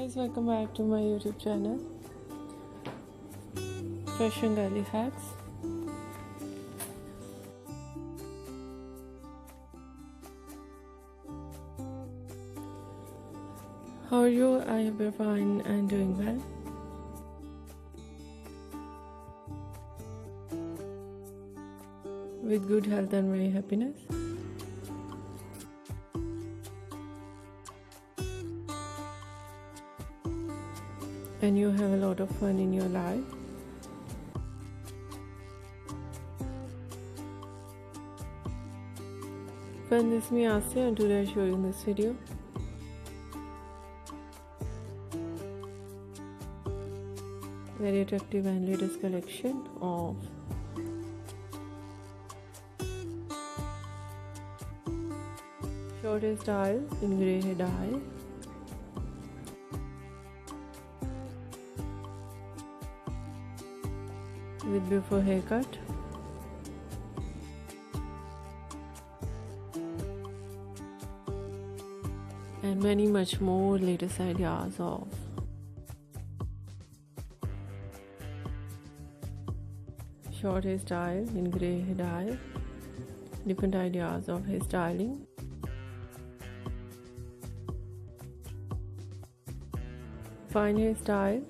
Guys, welcome back to my YouTube channel, Fashion Garay Hacks. How are you? I hope you're fine and doing well. With good health and very happiness. And you have a lot of fun in your life. Friends, this is me Asya and today I show you in this video very attractive and latest collection of short hairstyle in grey hair dye. With before haircut, and many much more latest ideas of short hairstyle in grey hair dye, different ideas of hairstyling, fine hairstyle,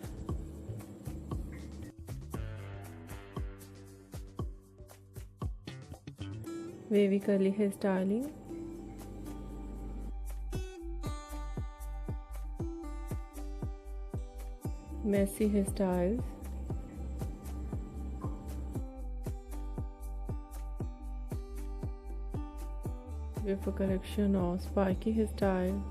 wavy curly hairstyling, messy hairstyles, with a collection of spiky hairstyle,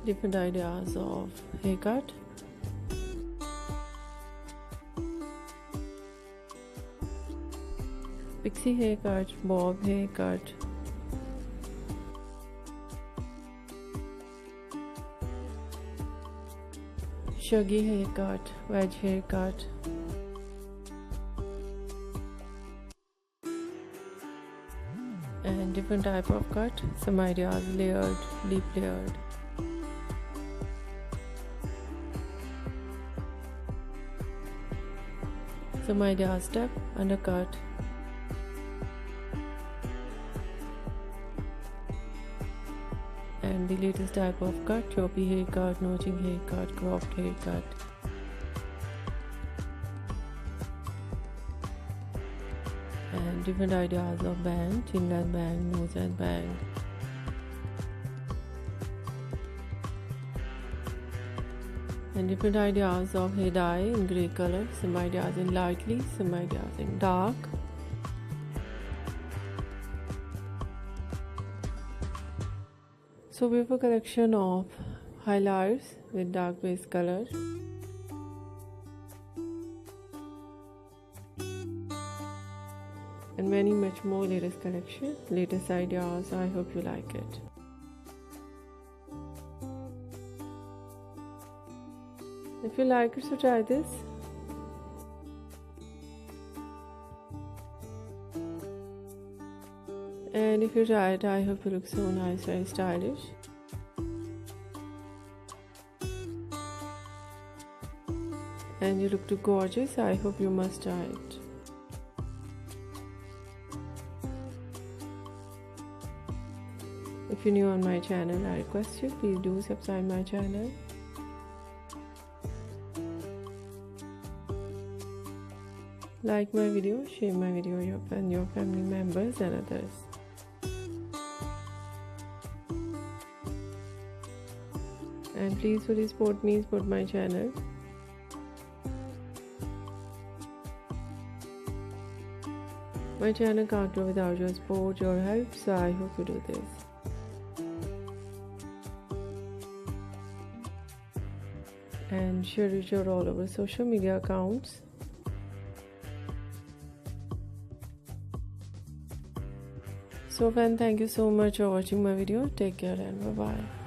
different ideas of haircut, pixie haircut, bob haircut, shaggy haircut, wedge haircut, and different type of cut, some ideas layered, deep layered. Some ideas step, undercut, and the latest type of cut, choppy haircut, notching haircut, cropped haircut, and different ideas of bang, chin length bang, nose length bang, and different ideas of hair dye in grey color, some ideas in lightly, some ideas in dark. So we have a collection of highlights with dark base color, and many much more latest collection, latest ideas. I hope you like it. If you like it, so try this. And if you try it, I hope you look so nice and stylish. And you look too gorgeous. I hope you must try it. If you're new on my channel, I request you, please do subscribe my channel. Like my video, share my video with your family members and others. And please fully support me, support my channel. My channel can't grow without your support, your help, so I hope you do this. And share it all over social media accounts. So friends, thank you so much for watching my video. Take care and bye bye.